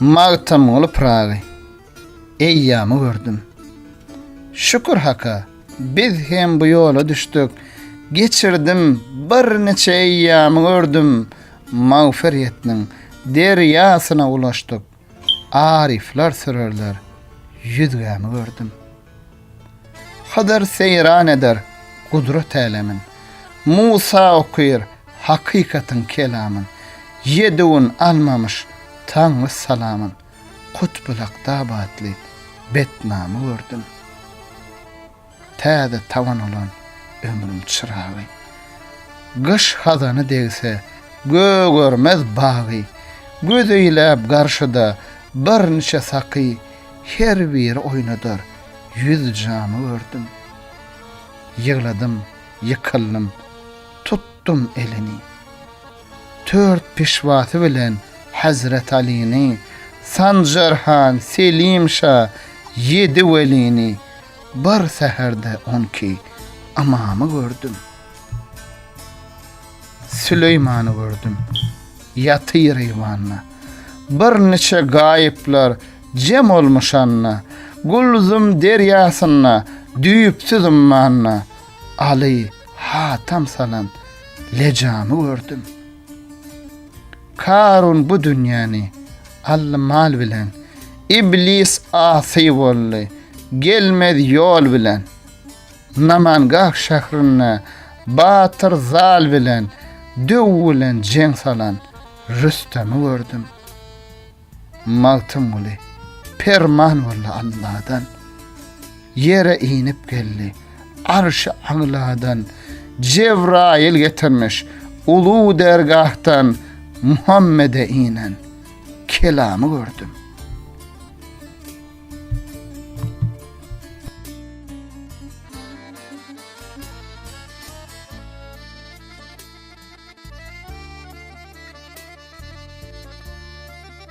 Mağtam olup rağı. Eyyamı gördüm. Şükür haka, biz hem bu yola düştük. Geçirdim bir neçe eyyamı gördüm. Mağfiretinin deryasına ulaştık. Arifler sürerler, yüzgâmi gördüm. Hadar seyran eder, kudret elemin. Musa okuyur, hakikatin kelamın. Yedun almamış, Tanrı salamın. Kutbulakta batli, betnamı gördüm. Täze tavan olan ömrüm çırağı. Kış hazanı degse, görmez bağı. Göz eylep karşıda bir neçe sakı, her bir oynadar, yüz camı gördüm. Yığladım, yıkıldım, tuttum elini. 4 pişvatı bilen Hazret Ali'ni, Sancarhan, Selim Şah, 7 velini, bir seherde 12 amamı gördüm. Süleyman'ı gördüm, yatır eyvanına. Bir neçe gayipler cem olmuş anna. Gulzum deryasına, düyüpsüz ummanına. Ali hatam salan lecamı gördüm. Karun bu dünyanı Allah mal bilen, iblis asi bollu, gelmez yol bilen. Namangah şehrine batır zal bilen, dövülen cenk salan Rüstem'i gördüm. Mağtım uli, perman valla Allah'dan. Yere inip geldi, arş-ı ağladan. Cebrail getirmiş, ulu dergahtan Muhammed'e inen kelamı gördüm.